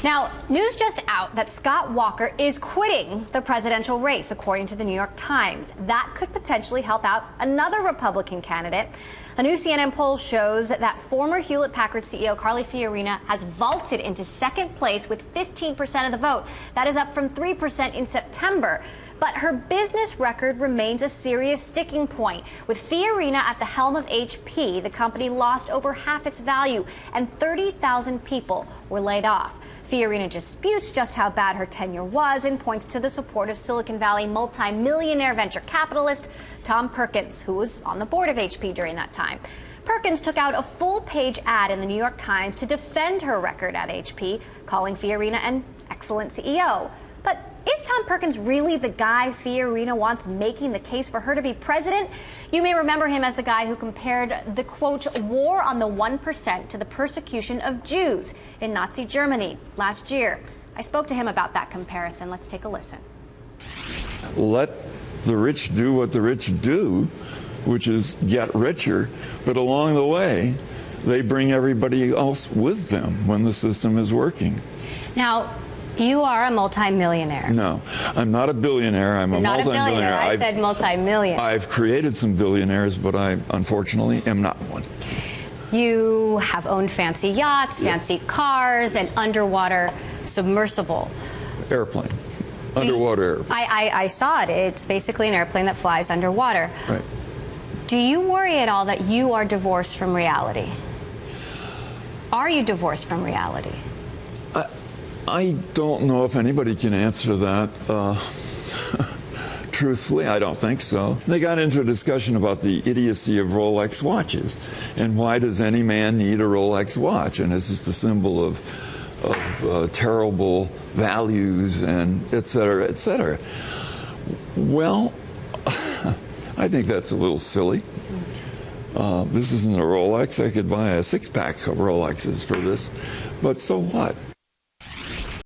Now, news just out that Scott Walker is quitting the presidential race, according to the New York Times. That could potentially help out another Republican candidate. A new CNN poll shows that former Hewlett-Packard CEO Carly Fiorina has vaulted into second place with 15% of the vote. That is up from 3% in September. But her business record remains a serious sticking point. With Fiorina at the helm of HP, the company lost over half its value, and 30,000 people were laid off. Fiorina disputes just how bad her tenure was and points to the support of Silicon Valley multi-millionaire venture capitalist Tom Perkins, who was on the board of HP during that time. Perkins took out a full-page ad in the New York Times to defend her record at HP, calling Fiorina an excellent CEO. But is Tom Perkins really the guy Fiorina wants making the case for her to be president? You may remember him as the guy who compared the, quote, war on the 1% to the persecution of Jews in Nazi Germany last year. I spoke to him about that comparison. Let's take a listen. Let the rich do what the rich do, which is get richer, but along the way, they bring everybody else with them when the system is working. Now, you are a multimillionaire. No, I'm not a billionaire. I'm a not multimillionaire. A billionaire. I said multimillionaire. I've created some billionaires, but I unfortunately am not one. You have owned fancy yachts, fancy cars, and underwater submersible. Airplane. Underwater airplane. I saw it. It's basically an airplane that flies underwater. Right. Do you worry at all that you are divorced from reality? Are you divorced from reality? I don't know if anybody can answer that. Truthfully, I don't think so. They got into a discussion about the idiocy of Rolex watches and why does any man need a Rolex watch? And it's just a symbol of terrible values and et cetera, et cetera. Well, I think that's a little silly. This isn't a Rolex. I could buy a six-pack of Rolexes for this. But so what?